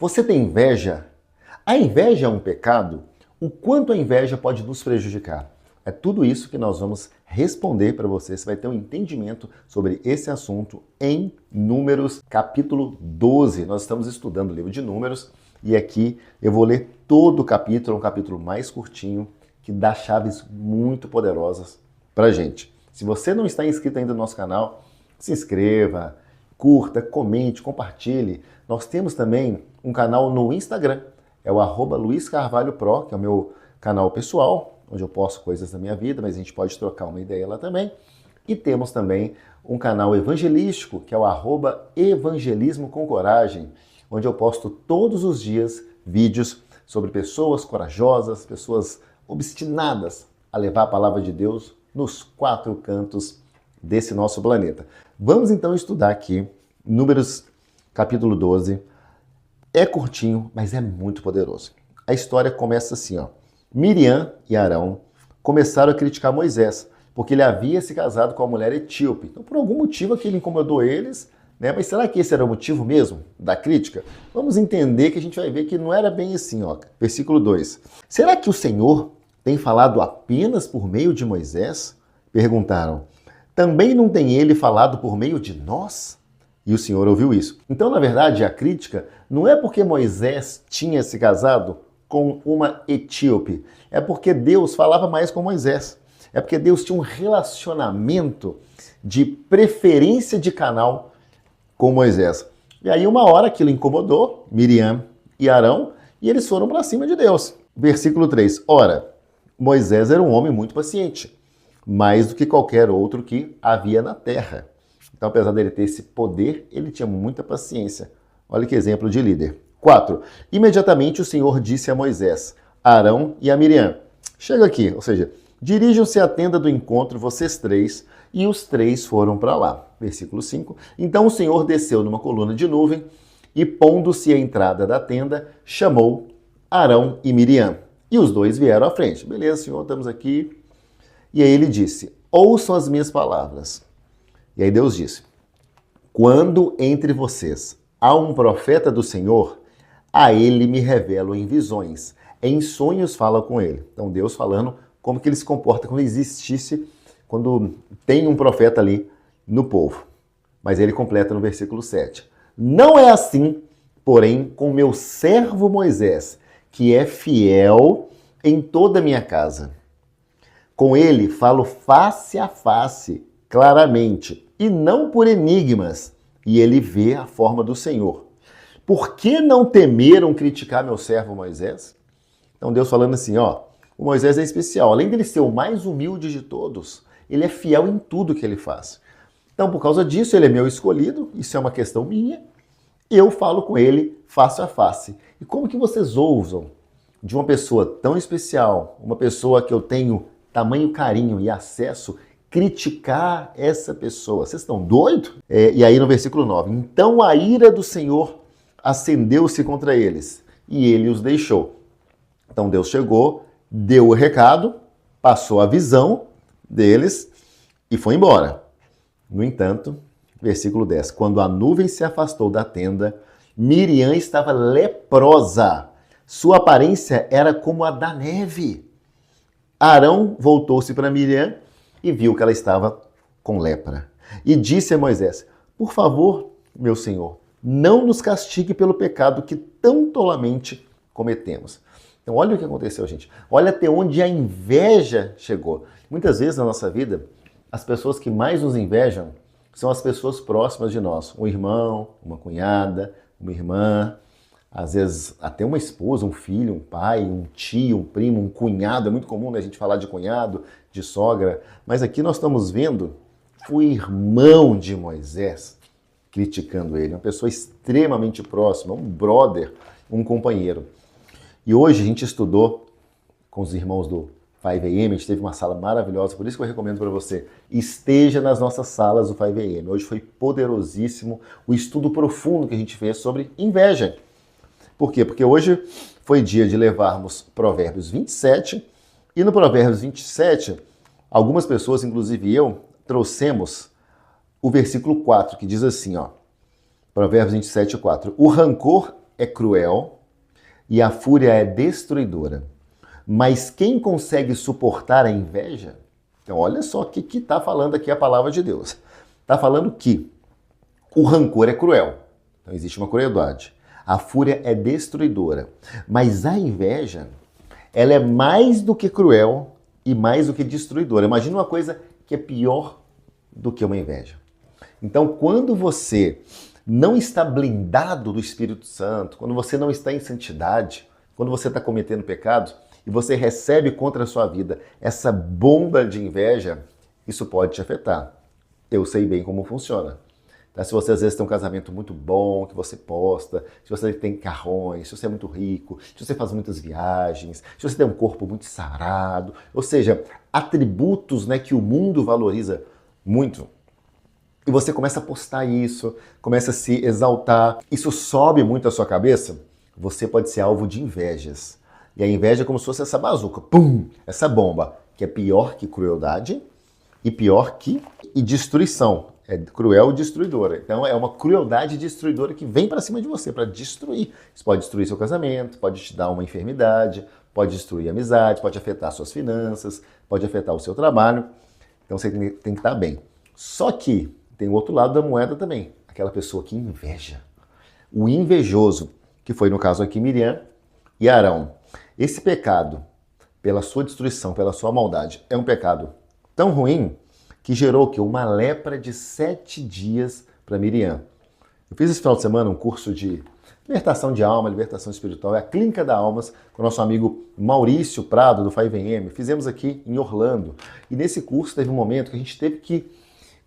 Você tem inveja? A inveja é um pecado? O quanto a inveja pode nos prejudicar? É tudo isso que nós vamos responder para você. Você vai ter um entendimento sobre esse assunto em Números, capítulo 12. Nós estamos estudando o livro de Números e aqui eu vou ler todo o capítulo, um capítulo mais curtinho, que dá chaves muito poderosas para a gente. Se você não está inscrito ainda no nosso canal, se inscreva, curta, comente, compartilhe. Nós temos também um canal no Instagram, é o @LuizCarvalhoPro, que é o meu canal pessoal, onde eu posto coisas da minha vida, mas a gente pode trocar uma ideia lá também. E temos também um canal evangelístico, que é o @Evangelismo com Coragem, onde eu posto todos os dias vídeos sobre pessoas corajosas, pessoas obstinadas a levar a palavra de Deus nos 4 cantos desse nosso planeta. Vamos então estudar aqui Números capítulo 12. É curtinho, mas é muito poderoso. A história começa assim, ó. Miriam e Arão começaram a criticar Moisés, porque ele havia se casado com a mulher etíope. Então, por algum motivo, aquilo incomodou eles, né? Mas será que esse era o motivo mesmo da crítica? Vamos entender que a gente vai ver que não era bem assim, ó. Versículo 2. Será que o Senhor tem falado apenas por meio de Moisés? Perguntaram. Também não tem ele falado por meio de nós? E o Senhor ouviu isso. Então, na verdade, a crítica não é porque Moisés tinha se casado com uma etíope. É porque Deus falava mais com Moisés. É porque Deus tinha um relacionamento de preferência de canal com Moisés. E aí, uma hora aquilo incomodou Miriam e Arão e eles foram para cima de Deus. Versículo 3. Ora, Moisés era um homem muito paciente, mais do que qualquer outro que havia na terra. Então, apesar dele ter esse poder, ele tinha muita paciência. Olha que exemplo de líder. 4. Imediatamente o Senhor disse a Moisés, a Arão e a Miriam, chega aqui, ou seja, dirijam-se à tenda do encontro, vocês três, e os três foram para lá. Versículo 5. Então o Senhor desceu numa coluna de nuvem e, pondo-se à entrada da tenda, chamou Arão e Miriam. E os dois vieram à frente. Beleza, Senhor, estamos aqui. E aí ele disse, ouçam as minhas palavras. E aí Deus disse, quando entre vocês há um profeta do Senhor, a ele me revelo em visões, em sonhos fala com ele. Então Deus falando como que ele se comporta quando existisse, quando tem um profeta ali no povo. Mas ele completa no versículo 7. Não é assim, porém, com meu servo Moisés, que é fiel em toda a minha casa. Com ele falo face a face, claramente, e não por enigmas, e ele vê a forma do Senhor. Por que não temeram criticar meu servo Moisés? Então Deus falando assim, ó, o Moisés é especial. Além dele ser o mais humilde de todos, ele é fiel em tudo que ele faz. Então, por causa disso, ele é meu escolhido, isso é uma questão minha, eu falo com ele face a face. E como que vocês ousam de uma pessoa tão especial, uma pessoa que eu tenho tamanho carinho e acesso, criticar essa pessoa? Vocês estão doidos? E aí no versículo 9, então a ira do Senhor acendeu-se contra eles e ele os deixou. Então Deus chegou, deu o recado, passou a visão deles e foi embora. No entanto, versículo 10, quando a nuvem se afastou da tenda, Miriam estava leprosa. Sua aparência era como a da neve. Arão voltou-se para Miriam e viu que ela estava com lepra. E disse a Moisés, por favor, meu senhor, não nos castigue pelo pecado que tão tolamente cometemos. Então olha o que aconteceu, gente. Olha até onde a inveja chegou. Muitas vezes na nossa vida, as pessoas que mais nos invejam são as pessoas próximas de nós. Um irmão, uma cunhada, uma irmã, às vezes até uma esposa, um filho, um pai, um tio, um primo, um cunhado. É muito comum, né, a gente falar de cunhado, de sogra. Mas aqui nós estamos vendo o irmão de Moisés criticando ele. Uma pessoa extremamente próxima, um brother, um companheiro. E hoje a gente estudou com os irmãos do 5am, a gente teve uma sala maravilhosa, por isso que eu recomendo para você, esteja nas nossas salas do 5am. Hoje foi poderosíssimo o estudo profundo que a gente fez sobre inveja. Por quê? Porque hoje foi dia de levarmos Provérbios 27, e no Provérbios 27, algumas pessoas, inclusive eu, trouxemos o versículo 4, que diz assim, ó, Provérbios 27, 4, o rancor é cruel e a fúria é destruidora. Mas quem consegue suportar a inveja? Então, olha só o que está falando aqui a palavra de Deus. Está falando que o rancor é cruel. Então, existe uma crueldade. A fúria é destruidora. Mas a inveja, ela é mais do que cruel e mais do que destruidora. Imagina uma coisa que é pior do que uma inveja. Então, quando você não está blindado do Espírito Santo, quando você não está em santidade, quando você está cometendo pecados e você recebe contra a sua vida essa bomba de inveja, isso pode te afetar. Eu sei bem como funciona. Tá? Se você às vezes tem um casamento muito bom, que você posta, se você tem carrões, se você é muito rico, se você faz muitas viagens, se você tem um corpo muito sarado, ou seja, atributos, né, que o mundo valoriza muito. E você começa a postar isso, começa a se exaltar, isso sobe muito a sua cabeça, você pode ser alvo de invejas. E a inveja é como se fosse essa bazuca, pum, essa bomba, que é pior que crueldade e pior que destruição. É cruel e destruidora. Então é uma crueldade destruidora que vem para cima de você, para destruir. Isso pode destruir seu casamento, pode te dar uma enfermidade, pode destruir a amizade, pode afetar suas finanças, pode afetar o seu trabalho. Então você tem que estar bem. Só que tem o outro lado da moeda também, aquela pessoa que inveja. O invejoso, que foi no caso aqui Miriam e Arão. Esse pecado, pela sua destruição, pela sua maldade, é um pecado tão ruim que gerou que uma lepra de 7 dias para Miriam. Eu fiz esse final de semana um curso de libertação de alma, libertação espiritual, é a Clínica da Almas, com o nosso amigo Maurício Prado, do 5am. Fizemos aqui em Orlando. E nesse curso teve um momento que a gente teve que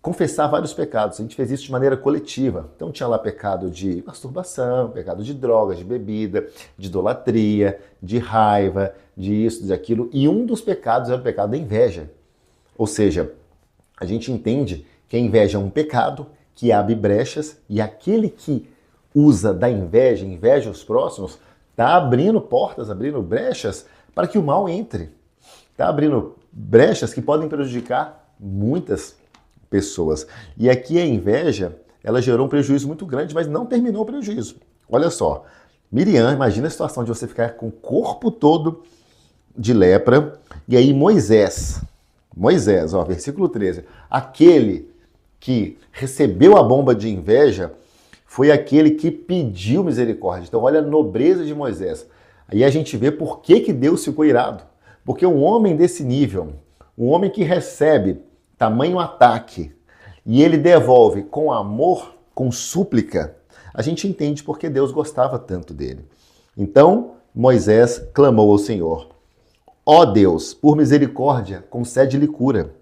confessar vários pecados. A gente fez isso de maneira coletiva. Então tinha lá pecado de masturbação, pecado de drogas, de bebida, de idolatria, de raiva, de isso, de aquilo. E um dos pecados era o pecado da inveja. Ou seja, a gente entende que a inveja é um pecado que abre brechas e aquele que usa da inveja, inveja os próximos, está abrindo portas, abrindo brechas para que o mal entre. Está abrindo brechas que podem prejudicar muitas pessoas. E aqui a inveja, ela gerou um prejuízo muito grande, mas não terminou o prejuízo. Olha só, Miriam, imagina a situação de você ficar com o corpo todo de lepra, e aí Moisés, ó, versículo 13, aquele que recebeu a bomba de inveja foi aquele que pediu misericórdia. Então olha a nobreza de Moisés. Aí a gente vê por que Deus ficou irado. Porque um homem desse nível, um homem que recebe tamanho ataque e ele devolve com amor, com súplica, a gente entende porque Deus gostava tanto dele. Então Moisés clamou ao Senhor: ó Deus, por misericórdia, concede-lhe cura.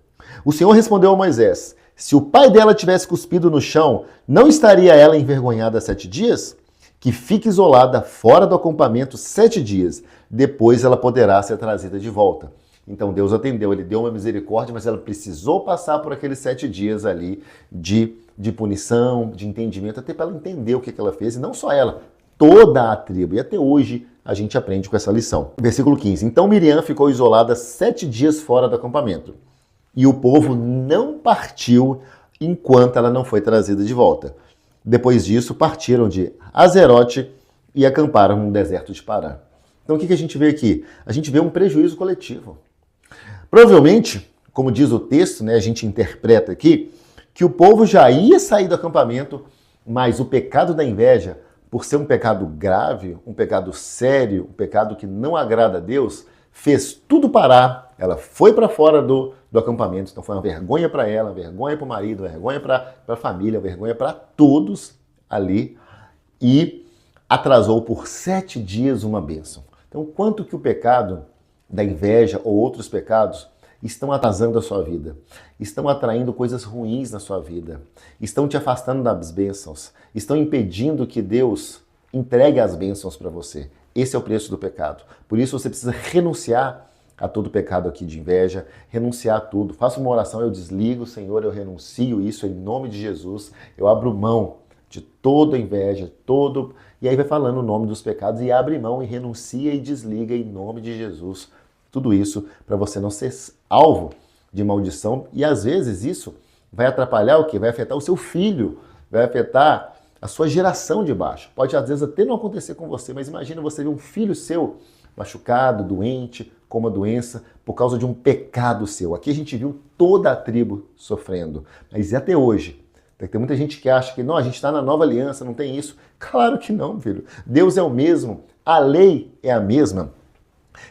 O Senhor respondeu a Moisés: se o pai dela tivesse cuspido no chão, não estaria ela envergonhada 7 dias? Que fique isolada fora do acampamento 7 dias. Depois ela poderá ser trazida de volta. Então Deus atendeu, ele deu uma misericórdia, mas ela precisou passar por aqueles 7 dias ali de punição, de entendimento, até para ela entender o que ela fez, e não só ela, toda a tribo. E até hoje a gente aprende com essa lição. Versículo 15. Então Miriam ficou isolada 7 dias fora do acampamento. E o povo não partiu enquanto ela não foi trazida de volta. Depois disso, partiram de Azerote e acamparam no deserto de Parã. Então o que a gente vê aqui? A gente vê um prejuízo coletivo. Provavelmente, como diz o texto, né, a gente interpreta aqui, que o povo já ia sair do acampamento, mas o pecado da inveja, por ser um pecado grave, um pecado sério, um pecado que não agrada a Deus, fez tudo parar. Ela foi para fora do acampamento, então foi uma vergonha para ela, vergonha para o marido, vergonha para a família, vergonha para todos ali, e atrasou por 7 dias uma bênção. Então, quanto que o pecado da inveja ou outros pecados estão atrasando a sua vida, estão atraindo coisas ruins na sua vida, estão te afastando das bênçãos, estão impedindo que Deus entregue as bênçãos para você. Esse é o preço do pecado. Por isso você precisa renunciar a todo pecado aqui de inveja, renunciar a tudo. Faça uma oração, eu desligo, Senhor, eu renuncio isso em nome de Jesus, eu abro mão de toda inveja, todo... E aí vai falando o nome dos pecados e abre mão e renuncia e desliga em nome de Jesus. Tudo isso para você não ser alvo de maldição. E às vezes isso vai atrapalhar o quê? Vai afetar o seu filho, vai afetar a sua geração de baixo. Pode às vezes até não acontecer com você, mas imagina você ver um filho seu machucado, doente, com uma doença, por causa de um pecado seu. Aqui a gente viu toda a tribo sofrendo, mas e até hoje? Tem muita gente que acha que não, a gente está na nova aliança, não tem isso. Claro que não, filho. Deus é o mesmo, a lei é a mesma.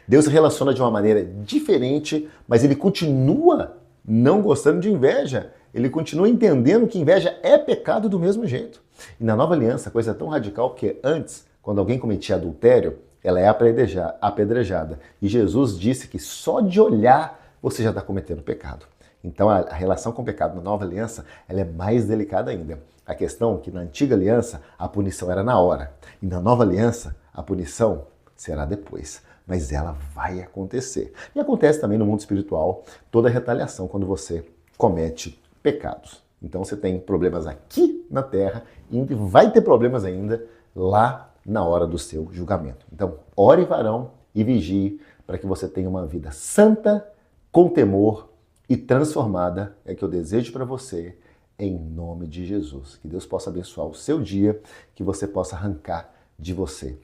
Deus se relaciona de uma maneira diferente, mas ele continua não gostando de inveja. Ele continua entendendo que inveja é pecado do mesmo jeito. E na nova aliança, a coisa é tão radical porque antes, quando alguém cometia adultério, ela é apedrejada. E Jesus disse que só de olhar você já está cometendo pecado. Então a relação com o pecado na nova aliança ela é mais delicada ainda. A questão é que na antiga aliança a punição era na hora. E na nova aliança a punição será depois. Mas ela vai acontecer. E acontece também no mundo espiritual toda a retaliação quando você comete pecados. Então você tem problemas aqui na terra e vai ter problemas ainda lá na hora do seu julgamento. Então, ore, varão, e vigie para que você tenha uma vida santa, com temor e transformada. É que eu desejo para você, em nome de Jesus. Que Deus possa abençoar o seu dia, que você possa arrancar de você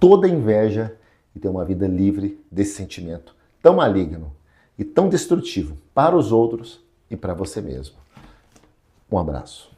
toda inveja e ter uma vida livre desse sentimento tão maligno e tão destrutivo para os outros e para você mesmo. Um abraço.